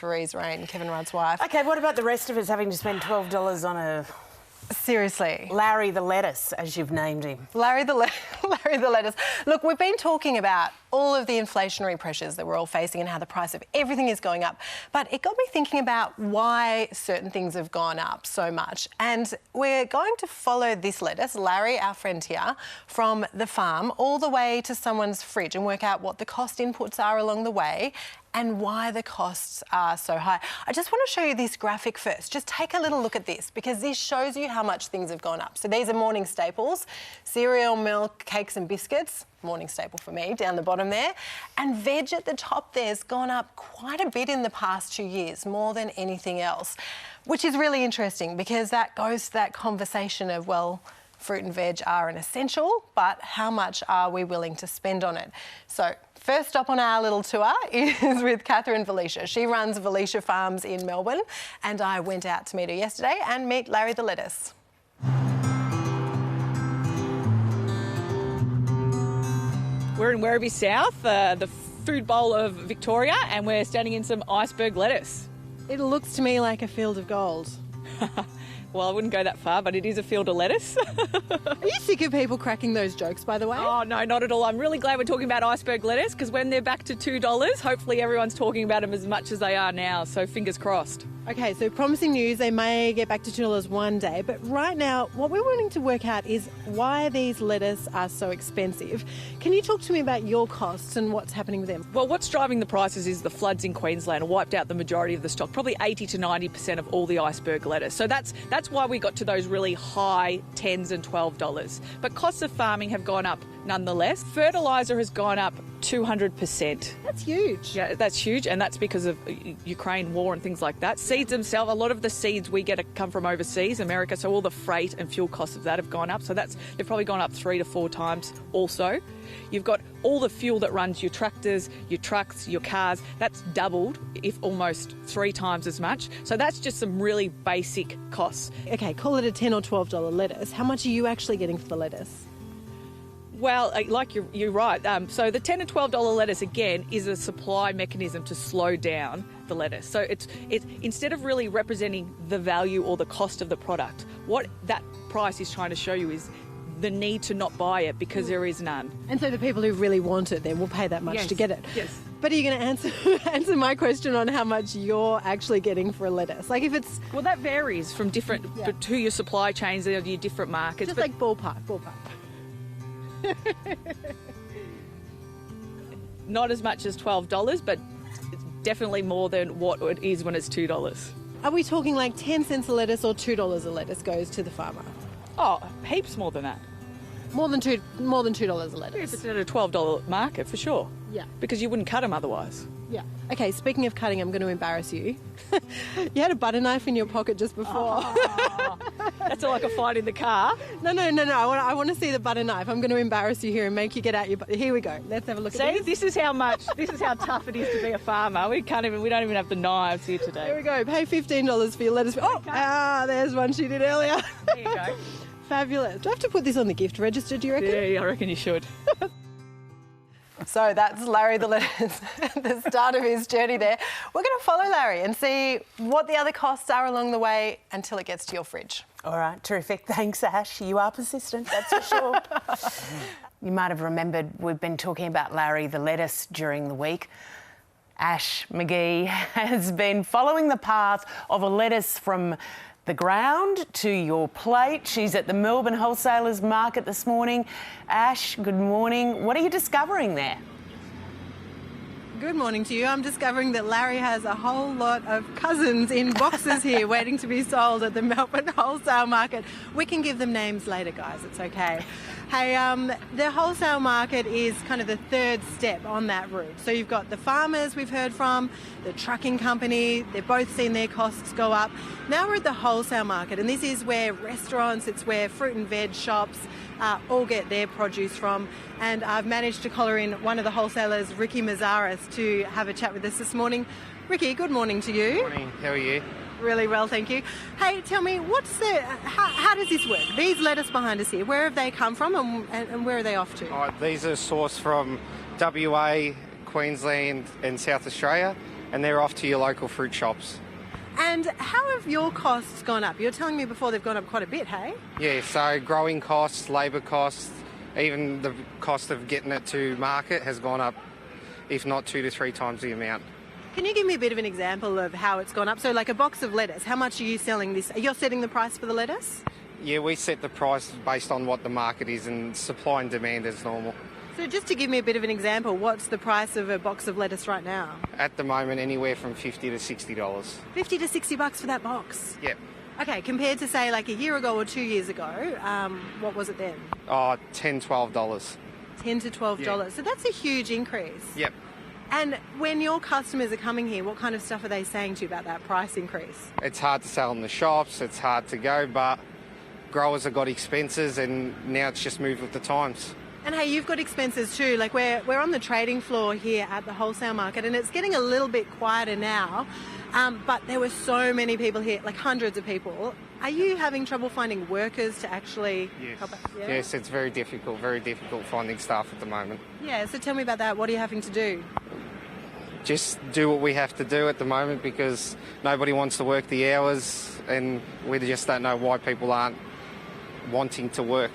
Therese Rain, Kevin Rudd's wife. OK, what about the rest of us having to spend $12 on a... Seriously. Larry the Lettuce, as you've named him. Larry the Lettuce. Look, we've been talking about all of the inflationary pressures that we're all facing and how the price of everything is going up. But it got me thinking about why certain things have gone up so much. And we're going to follow this lettuce, Larry, our friend here, from the farm all the way to someone's fridge and work out what the cost inputs are along the way and why the costs are so high. I just want to show you this graphic first. Just take a little look at this because this shows you how much things have gone up. So these are morning staples, cereal, milk, cakes and biscuits, morning staple for me, down the bottom there. And veg at the top there's gone up quite a bit in the past 2 years, more than anything else, which is really interesting because that goes to that conversation of, well, fruit and veg are an essential, but how much are we willing to spend on it? So first stop on our little tour is with Catherine Valicia. She runs Valicia Farms in Melbourne, and I went out to meet her yesterday and meet Larry the Lettuce. We're in Werribee South, the food bowl of Victoria, and we're standing in some iceberg lettuce. It looks to me like a field of gold. Well, I wouldn't go that far, but it is a field of lettuce. Are you sick of people cracking those jokes, by the way? Oh, no, not at all. I'm really glad we're talking about iceberg lettuce because when they're back to $2, hopefully everyone's talking about them as much as they are now, so fingers crossed. OK, so promising news, they may get back to $2 one day, but right now what we're wanting to work out is why these lettuce are so expensive. Can you talk to me about your costs and what's happening with them? Well, what's driving the prices is the floods in Queensland wiped out the majority of the stock, probably 80 to 90% of all the iceberg lettuce. So that's why we got to those really high $10s and $12. But costs of farming have gone up nonetheless. Fertiliser has gone up 200%. That's huge. Yeah, that's huge, and that's because of Ukraine war and things like that. Seeds themselves, a lot of the seeds we get come from overseas, America, so all the freight and fuel costs of that have gone up. So they've probably gone up 3 to 4 times also. You've got all the fuel that runs your tractors, your trucks, your cars. That's doubled, if almost 3 times as much. So that's just some really basic costs. OK, call it a $10 or $12 lettuce. How much are you actually getting for the lettuce? Well, like you're right. So the $10 and $12 lettuce, again, is a supply mechanism to slow down the lettuce. So it's instead of really representing the value or the cost of the product, what that price is trying to show you is the need to not buy it because there is none. And so the people who really want it then will pay that much to get it. Yes. But are you going to answer my question on how much you're actually getting for a lettuce? Like if it's... Well, that varies from different to your supply chains and your different markets. Just like ballpark. Not as much as $12, but it's definitely more than what it is when it's $2. Are we talking like 10 cents a lettuce or $2 a lettuce goes to the farmer? Oh, heaps more than that. More than $2 a lettuce? If it's at a $12 market, for sure. Yeah. Because you wouldn't cut them otherwise. Yeah. OK, speaking of cutting, I'm going to embarrass you. You had a butter knife in your pocket just before. Oh, that's all I could find in the car. No. I want to see the butter knife. I'm going to embarrass you here and make you get out your butter. Here we go. Let's have a look at this. See, this is how tough it is to be a farmer. We don't even have the knives here today. Here we go. Pay $15 for your lettuce. Oh, there's one she did earlier. There you go. Fabulous. Do I have to put this on the gift register, do you reckon? Yeah, I reckon you should. So that's Larry the Lettuce at the start of his journey there. We're going to follow Larry and see what the other costs are along the way until it gets to your fridge. All right, terrific. Thanks, Ash. You are persistent, that's for sure. You might have remembered we've been talking about Larry the Lettuce during the week. Ash McGee has been following the path of a lettuce from the ground to your plate. She's at the Melbourne Wholesalers Market this morning. Ash, good morning. What are you discovering there? Good morning to you. I'm discovering that Larry has a whole lot of cousins in boxes here waiting to be sold at the Melbourne Wholesale Market. We can give them names later, guys. It's okay. Hey, the wholesale market is kind of the third step on that route. So you've got the farmers we've heard from, the trucking company, they've both seen their costs go up. Now we're at the wholesale market, and this is where restaurants, it's where fruit and veg shops all get their produce from. And I've managed to collar in one of the wholesalers, Ricky Mazzaris, to have a chat with us this morning. Ricky, good morning to you. Good morning. How are you? Really well, thank you. Hey, tell me, how does this work? These lettuce behind us here, where have they come from and where are they off to? These are sourced from WA, Queensland and South Australia, and they're off to your local fruit shops. And how have your costs gone up? You're telling me before they've gone up quite a bit, hey? Yeah, so growing costs, labour costs, even the cost of getting it to market has gone up, if not 2 to 3 times the amount. Can you give me a bit of an example of how it's gone up? So like a box of lettuce, how much are you selling this? You're setting the price for the lettuce? Yeah, we set the price based on what the market is, and supply and demand is normal. So just to give me a bit of an example, what's the price of a box of lettuce right now? At the moment, anywhere from $50 to $60. 50 to 60 bucks for that box? Yep. Okay, compared to say like a year ago or 2 years ago, what was it then? Oh, $10, $12. $10 to $12. Yeah. So that's a huge increase. Yep. And when your customers are coming here, what kind of stuff are they saying to you about that price increase? It's hard to sell in the shops, it's hard to go, but growers have got expenses, and now it's just moved with the times. And hey, you've got expenses too. Like we're on the trading floor here at the wholesale market, and it's getting a little bit quieter now. But there were so many people here, like hundreds of people. Are you having trouble finding workers to actually help out? Yeah? Yes, it's very difficult finding staff at the moment. Yeah, so tell me about that. What are you having to do? Just do what we have to do at the moment, because nobody wants to work the hours, and we just don't know why people aren't wanting to work.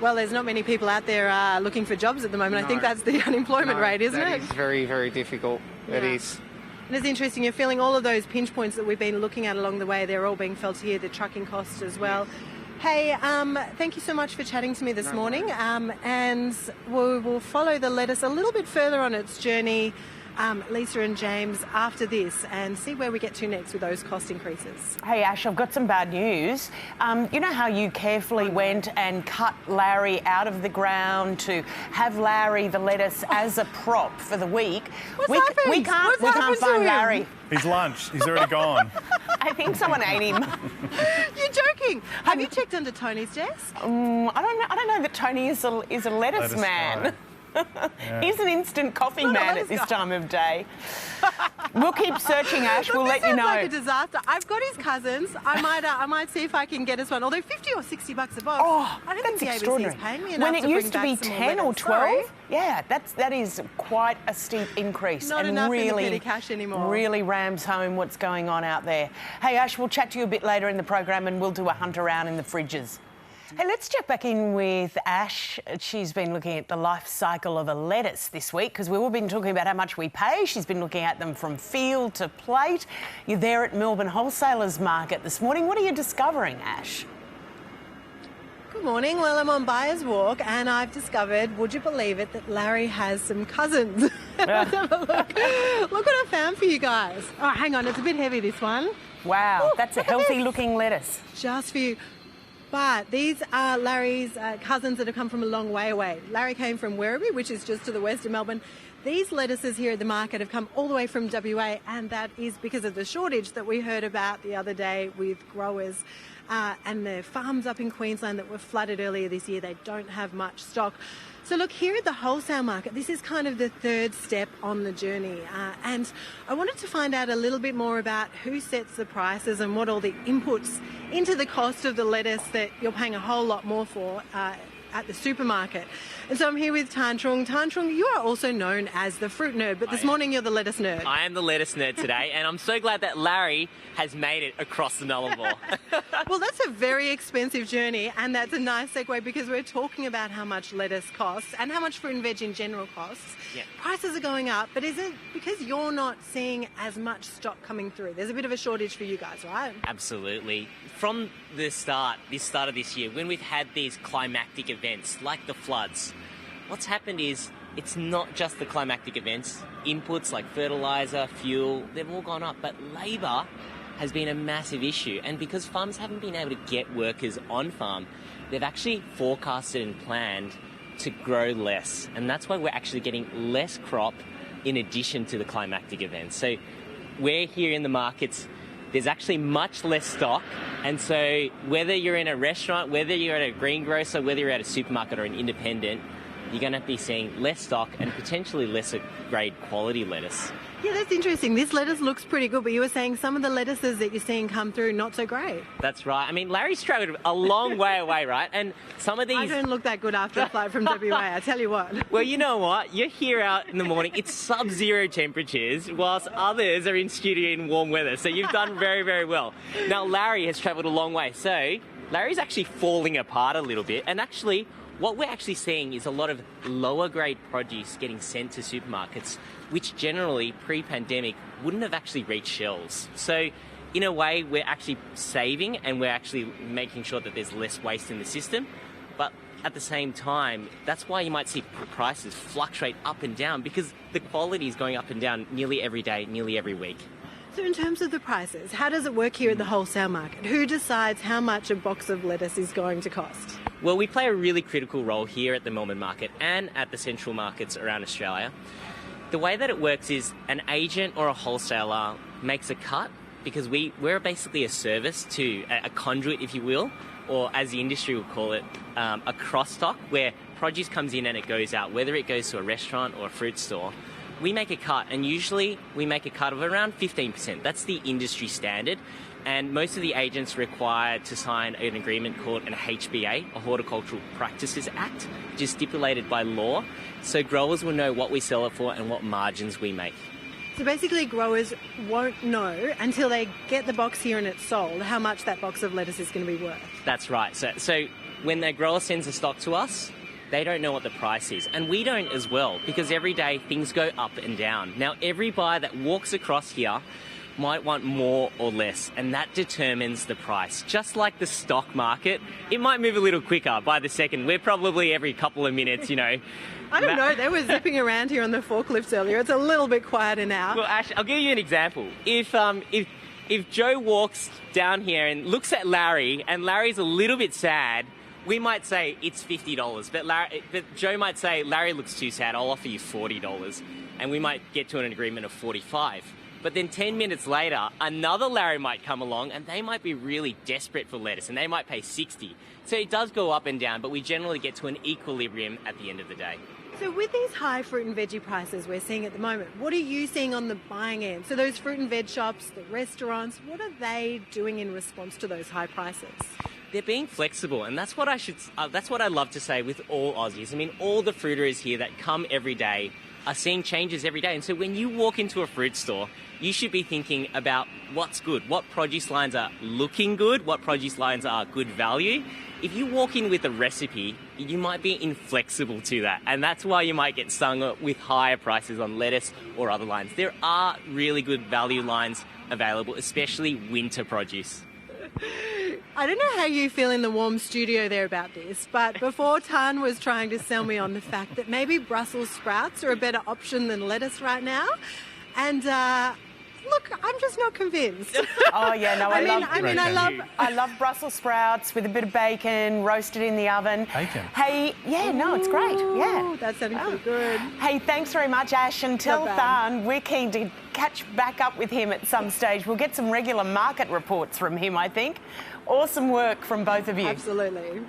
Well, there's not many people out there looking for jobs at the moment. No. I think that's the unemployment rate, isn't it? That is very, very difficult. Yeah. It is. And it's interesting, you're feeling all of those pinch points that we've been looking at along the way. They're all being felt here, the trucking costs as well. Hey, thank you so much for chatting to me this morning. And we will follow the lettuce a little bit further on its journey, Lisa and James, after this, and see where we get to next with those cost increases. Hey, Ash, I've got some bad news. You know how you carefully went and cut Larry out of the ground to have Larry the lettuce as a prop for the week? What's happened? We can't happened to find him? Larry. He's lunch. He's already gone. I think someone ate him. You're joking. Have you checked under Tony's desk? I don't know that Tony is a lettuce man. guy. He's an instant coffee Not a man lettuce at this guy. time of day. We'll keep searching, Ash. We'll let you Sounds know. like a disaster. I've got his cousins. I might see if I can get us one. Although 50 or 60 bucks a box. Oh, I don't that's think the ABC extraordinary. is paying me enough When it to used to bring be back some more 10 or lettuce. 12, Sorry. yeah, that is quite a steep increase. Not and enough in the really, petty cash anymore. Really rams home what's going on out there. Hey, Ash, we'll chat to you a bit later in the program, and we'll do a hunt around in the fridges. Hey, let's check back in with Ash. She's been looking at the life cycle of a lettuce this week, because we've all been talking about how much we pay. She's been looking at them from field to plate. You're there at Melbourne Wholesalers Market this morning. What are you discovering, Ash? Good morning. Well, I'm on Buyer's Walk, and I've discovered, would you believe it, that Larry has some cousins. Let's have a look. Look what I found for you guys. Oh, hang on. It's a bit heavy, this one. Wow, Ooh, that's a look at this. healthy-looking lettuce. Just for you. But these are Larry's cousins that have come from a long way away. Larry came from Werribee, which is just to the west of Melbourne. These lettuces here at the market have come all the way from WA, and that is because of the shortage that we heard about the other day with growers and the farms up in Queensland that were flooded earlier this year. They don't have much stock. So look, here at the wholesale market, this is kind of the third step on the journey. And I wanted to find out a little bit more about who sets the prices and what all the inputs into the cost of the lettuce that you're paying a whole lot more for at the supermarket. And so I'm here with Tan Trung. Tan Trung, you are also known as the fruit nerd, but this morning you're the lettuce nerd. I am the lettuce nerd today, and I'm so glad that Larry has made it across the Nullarbor. Well, that's a very expensive journey, and that's a nice segue because we're talking about how much lettuce costs and how much fruit and veg in general costs. Yeah. Prices are going up, but is it because you're not seeing as much stock coming through? There's a bit of a shortage for you guys, right? Absolutely. From the start of this year, when we've had these climactic events like the floods, what's happened is it's not just the climactic events. Inputs like fertiliser, fuel, they've all gone up, but labour has been a massive issue. And because farmers haven't been able to get workers on farm, they've actually forecasted and planned to grow less. And that's why we're actually getting less crop in addition to the climactic events. So we're here in the markets, there's actually much less stock. And so whether you're in a restaurant, whether you're at a greengrocer, whether you're at a supermarket or an independent, you're going to be seeing less stock and potentially lesser grade quality lettuce. Yeah, that's interesting. This lettuce looks pretty good, but you were saying some of the lettuces that you're seeing come through, not so great. That's right. I mean, Larry's travelled a long way away, right? And some of these... I don't look that good after a flight from WA, I tell you what. Well, you know what? You're here out in the morning. It's sub-zero temperatures, whilst others are in studio in warm weather. So you've done very, very well. Now, Larry has travelled a long way. So Larry's actually falling apart a little bit. And actually, what we're actually seeing is a lot of lower grade produce getting sent to supermarkets, which generally, pre-pandemic, wouldn't have actually reached shelves. So in a way, we're actually saving and we're actually making sure that there's less waste in the system. But at the same time, that's why you might see prices fluctuate up and down, because the quality is going up and down nearly every day, nearly every week. So in terms of the prices, how does it work here at the wholesale market? Who decides how much a box of lettuce is going to cost? Well, we play a really critical role here at the Melbourne Market and at the central markets around Australia. The way that it works is an agent or a wholesaler makes a cut, because we're basically a service to a conduit, if you will, or as the industry would call it, a cross-stock, where produce comes in and it goes out, whether it goes to a restaurant or a fruit store. We make a cut, and usually we make a cut of around 15%. That's the industry standard. And most of the agents require to sign an agreement called an HBA, a Horticultural Practices Act, which is stipulated by law. So growers will know what we sell it for and what margins we make. So basically growers won't know until they get the box here and it's sold how much that box of lettuce is going to be worth. That's right. So when the grower sends the stock to us, they don't know what the price is. And we don't as well, because every day things go up and down. Now, every buyer that walks across here might want more or less, and that determines the price. Just like the stock market, it might move a little quicker by the second. We're probably every couple of minutes, you know. I don't know, they were zipping around here on the forklifts earlier. It's a little bit quieter now. Well, Ash, I'll give you an example. If Joe walks down here and looks at Larry, and Larry's a little bit sad, we might say it's $50, but Joe might say, Larry looks too sad, I'll offer you $40. And we might get to an agreement of $45. But then 10 minutes later, another Larry might come along and they might be really desperate for lettuce and they might pay $60. So it does go up and down, but we generally get to an equilibrium at the end of the day. So with these high fruit and veggie prices we're seeing at the moment, what are you seeing on the buying end? So those fruit and veg shops, the restaurants, what are they doing in response to those high prices? They're being flexible, and that's what I love to say with all Aussies. I mean, all the fruiterers here that come every day are seeing changes every day. And so when you walk into a fruit store, you should be thinking about what's good, what produce lines are looking good, what produce lines are good value. If you walk in with a recipe, you might be inflexible to that. And that's why you might get stung with higher prices on lettuce or other lines. There are really good value lines available, especially winter produce. I don't know how you feel in the warm studio there about this, but before Tan was trying to sell me on the fact that maybe Brussels sprouts are a better option than lettuce right now. And look, I'm just not convinced. Oh yeah, no, I love Brussels sprouts with a bit of bacon, roasted in the oven. Bacon? Hey, yeah, no, it's great. Yeah. That sounded pretty good. Hey, thanks very much, Ash. Until Not bad. then, we're keen to catch back up with him at some stage. We'll get some regular market reports from him, I think. Awesome work from both of you. Absolutely.